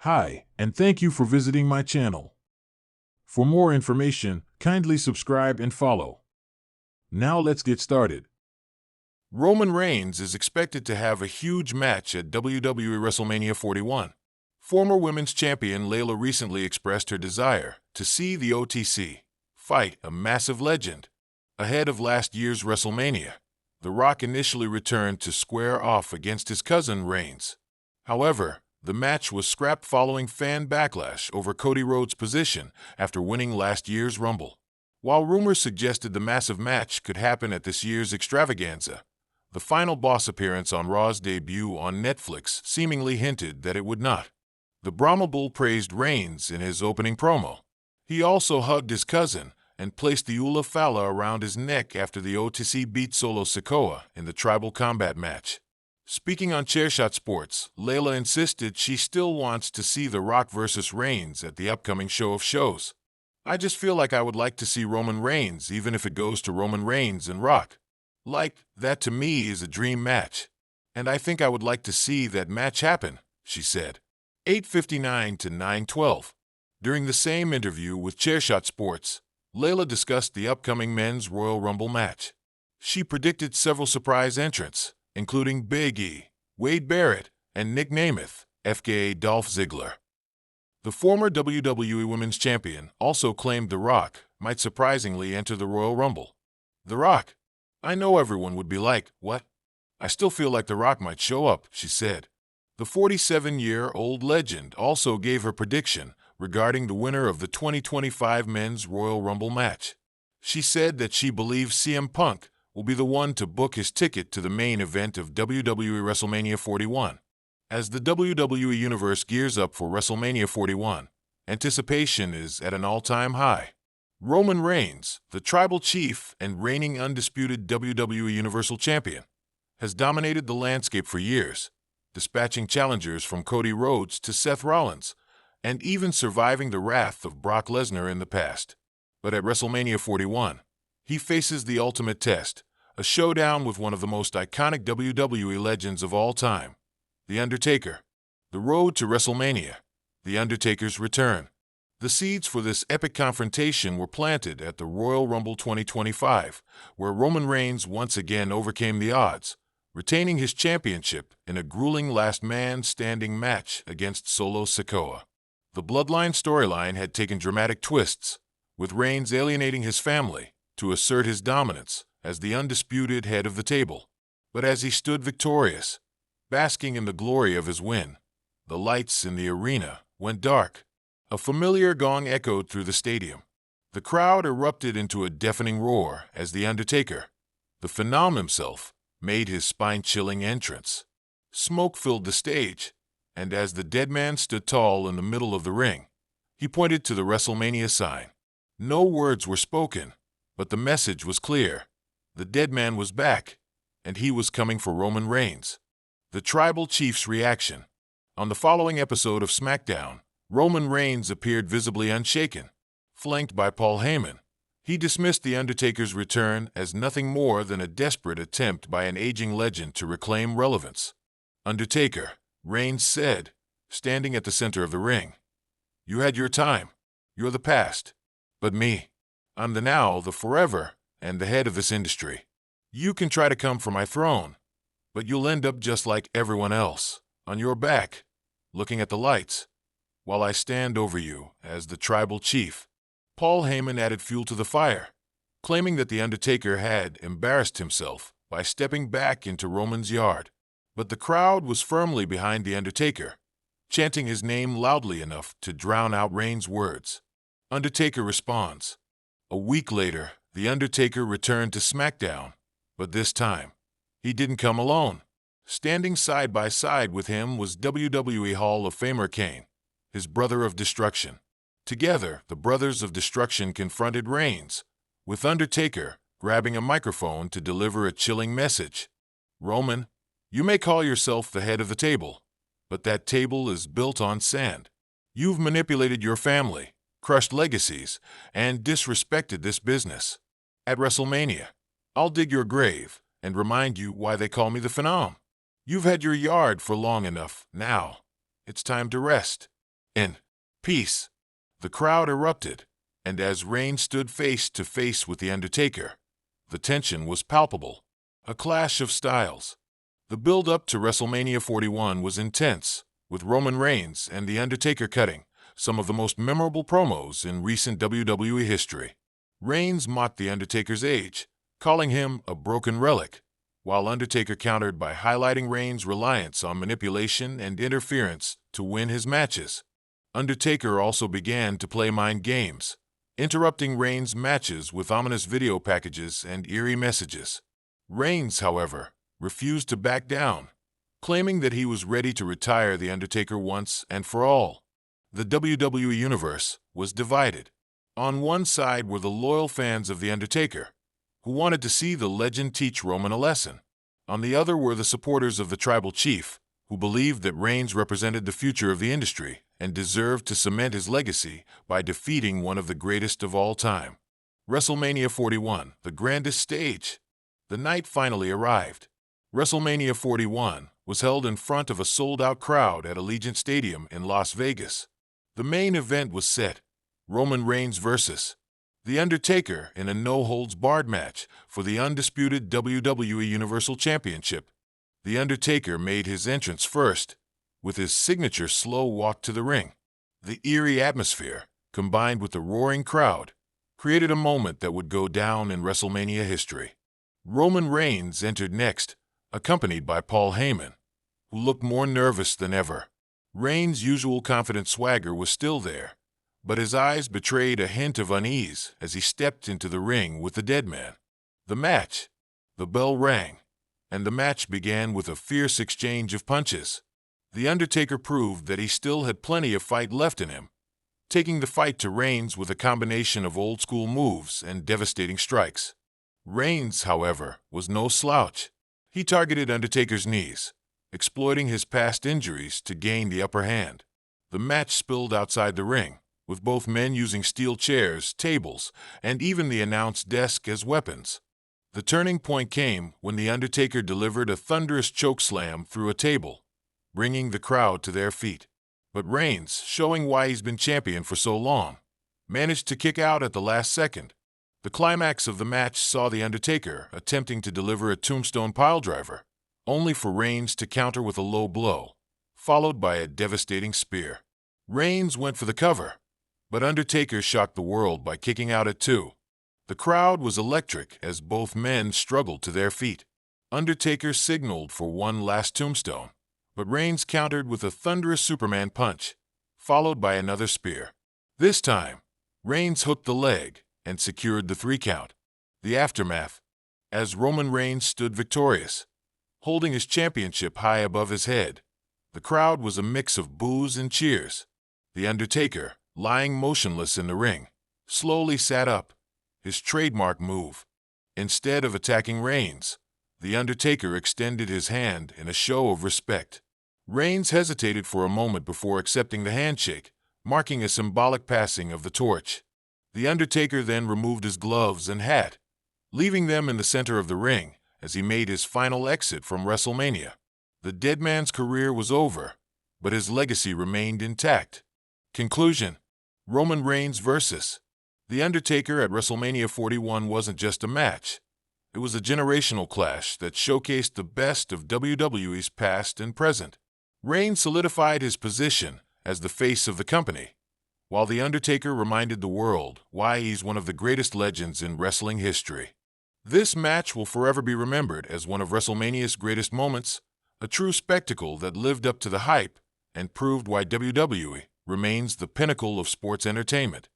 Hi, and thank you for visiting my channel. For more information, kindly subscribe and follow. Now let's get started. Roman Reigns is expected to have a huge match at WWE WrestleMania 41. Former women's champion Layla recently expressed her desire to see the OTC fight a massive legend. Ahead of last year's WrestleMania, The Rock initially returned to square off against his cousin Reigns. However, the match was scrapped following fan backlash over Cody Rhodes' position after winning last year's Rumble. While rumors suggested the massive match could happen at this year's extravaganza, the final Boss appearance on Raw's debut on Netflix seemingly hinted that it would not. The Brahma Bull praised Reigns in his opening promo. He also hugged his cousin and placed the Ula Fala around his neck after the OTC beat Solo Sikoa in the Tribal Combat match. Speaking on Chairshot Sports, Layla insisted she still wants to see The Rock versus Reigns at the upcoming Show of Shows. "I just feel like I would like to see Roman Reigns even if it goes to Roman Reigns and Rock. Like, that to me is a dream match. And I think I would like to see that match happen," she said. 8:59 to 9:12. During the same interview with Chairshot Sports, Layla discussed the upcoming Men's Royal Rumble match. She predicted several surprise entrants, including Big E, Wade Barrett, and Nick Nemeth, aka Dolph Ziggler. The former WWE Women's Champion also claimed The Rock might surprisingly enter the Royal Rumble. "The Rock? I know everyone would be like, what? I still feel like The Rock might show up," she said. The 47-year-old legend also gave her prediction regarding the winner of the 2025 Men's Royal Rumble match. She said that she believes CM Punk will be the one to book his ticket to the main event of WWE WrestleMania 41. As the WWE Universe gears up for WrestleMania 41, anticipation is at an all-time high. Roman Reigns, the Tribal Chief and reigning undisputed WWE Universal Champion, has dominated the landscape for years, dispatching challengers from Cody Rhodes to Seth Rollins, and even surviving the wrath of Brock Lesnar in the past. But at WrestleMania 41, he faces the ultimate test, a showdown with one of the most iconic WWE legends of all time, The Undertaker. The road to WrestleMania, The Undertaker's return. The seeds for this epic confrontation were planted at the Royal Rumble 2025, where Roman Reigns once again overcame the odds, retaining his championship in a grueling last-man-standing match against Solo Sikoa. The Bloodline storyline had taken dramatic twists, with Reigns alienating his family to assert his dominance as the undisputed head of the table. But as he stood victorious, basking in the glory of his win, the lights in the arena went dark. A familiar gong echoed through the stadium. The crowd erupted into a deafening roar as The Undertaker, the Phenom himself, made his spine-chilling entrance. Smoke filled the stage, and as the dead man stood tall in the middle of the ring, he pointed to the WrestleMania sign. No words were spoken, but the message was clear. The dead man was back, and he was coming for Roman Reigns. The Tribal Chief's reaction. On the following episode of SmackDown, Roman Reigns appeared visibly unshaken. Flanked by Paul Heyman, he dismissed The Undertaker's return as nothing more than a desperate attempt by an aging legend to reclaim relevance. "Undertaker," Reigns said, standing at the center of the ring, "you had your time. You're the past. But me, I'm the now, the forever, and the head of this industry. You can try to come for my throne, but you'll end up just like everyone else, on your back, looking at the lights, while I stand over you as the Tribal Chief." Paul Heyman added fuel to the fire, claiming that The Undertaker had embarrassed himself by stepping back into Roman's yard. But the crowd was firmly behind The Undertaker, chanting his name loudly enough to drown out Reigns' words. Undertaker responds. A week later, The Undertaker returned to SmackDown, but this time, he didn't come alone. Standing side by side with him was WWE Hall of Famer Kane, his brother of destruction. Together, the Brothers of Destruction confronted Reigns, with Undertaker grabbing a microphone to deliver a chilling message. "Roman, you may call yourself the head of the table, but that table is built on sand. You've manipulated your family, crushed legacies, and disrespected this business. At WrestleMania, I'll dig your grave and remind you why they call me the Phenom. You've had your yard for long enough. Now, it's time to rest." In peace, the crowd erupted, and as Reigns stood face to face with The Undertaker, the tension was palpable. A clash of styles. The build-up to WrestleMania 41 was intense, with Roman Reigns and The Undertaker cutting some of the most memorable promos in recent WWE history. Reigns mocked The Undertaker's age, calling him a broken relic, while Undertaker countered by highlighting Reigns' reliance on manipulation and interference to win his matches. Undertaker also began to play mind games, interrupting Reigns' matches with ominous video packages and eerie messages. Reigns, however, refused to back down, claiming that he was ready to retire The Undertaker once and for all. The WWE Universe was divided. On one side were the loyal fans of The Undertaker, who wanted to see the legend teach Roman a lesson. On the other were the supporters of the Tribal Chief, who believed that Reigns represented the future of the industry and deserved to cement his legacy by defeating one of the greatest of all time. WrestleMania 41, the grandest stage. The night finally arrived. WrestleMania 41 was held in front of a sold-out crowd at Allegiant Stadium in Las Vegas. The main event was set: Roman Reigns versus The Undertaker in a no-holds-barred match for the undisputed WWE Universal Championship. The Undertaker made his entrance first, with his signature slow walk to the ring. The eerie atmosphere, combined with the roaring crowd, created a moment that would go down in WrestleMania history. Roman Reigns entered next, accompanied by Paul Heyman, who looked more nervous than ever. Reigns' usual confident swagger was still there, but his eyes betrayed a hint of unease as he stepped into the ring with the Deadman. The bell rang, and the match began with a fierce exchange of punches. The Undertaker proved that he still had plenty of fight left in him, taking the fight to Reigns with a combination of old-school moves and devastating strikes. Reigns, however, was no slouch. He targeted Undertaker's knees, exploiting his past injuries to gain the upper hand. The match spilled outside the ring, with both men using steel chairs, tables, and even the announce desk as weapons. The turning point came when The Undertaker delivered a thunderous chokeslam through a table, bringing the crowd to their feet. But Reigns, showing why he's been champion for so long, managed to kick out at the last second. The climax of the match saw The Undertaker attempting to deliver a tombstone piledriver, only for Reigns to counter with a low blow, followed by a devastating spear. Reigns went for the cover, but Undertaker shocked the world by kicking out at 2. The crowd was electric as both men struggled to their feet. Undertaker signaled for one last tombstone, but Reigns countered with a thunderous Superman punch, followed by another spear. This time, Reigns hooked the leg and secured the 3 count. The aftermath. As Roman Reigns stood victorious, holding his championship high above his head, the crowd was a mix of boos and cheers. The Undertaker, lying motionless in the ring, slowly sat up, his trademark move. Instead of attacking Reigns, The Undertaker extended his hand in a show of respect. Reigns hesitated for a moment before accepting the handshake, marking a symbolic passing of the torch. The Undertaker then removed his gloves and hat, leaving them in the center of the ring as he made his final exit from WrestleMania. The Deadman's career was over, but his legacy remained intact. Conclusion: Roman Reigns versus The Undertaker at WrestleMania 41 wasn't just a match. It was a generational clash that showcased the best of WWE's past and present. Reigns solidified his position as the face of the company, while The Undertaker reminded the world why he's one of the greatest legends in wrestling history. This match will forever be remembered as one of WrestleMania's greatest moments, a true spectacle that lived up to the hype and proved why WWE remains the pinnacle of sports entertainment.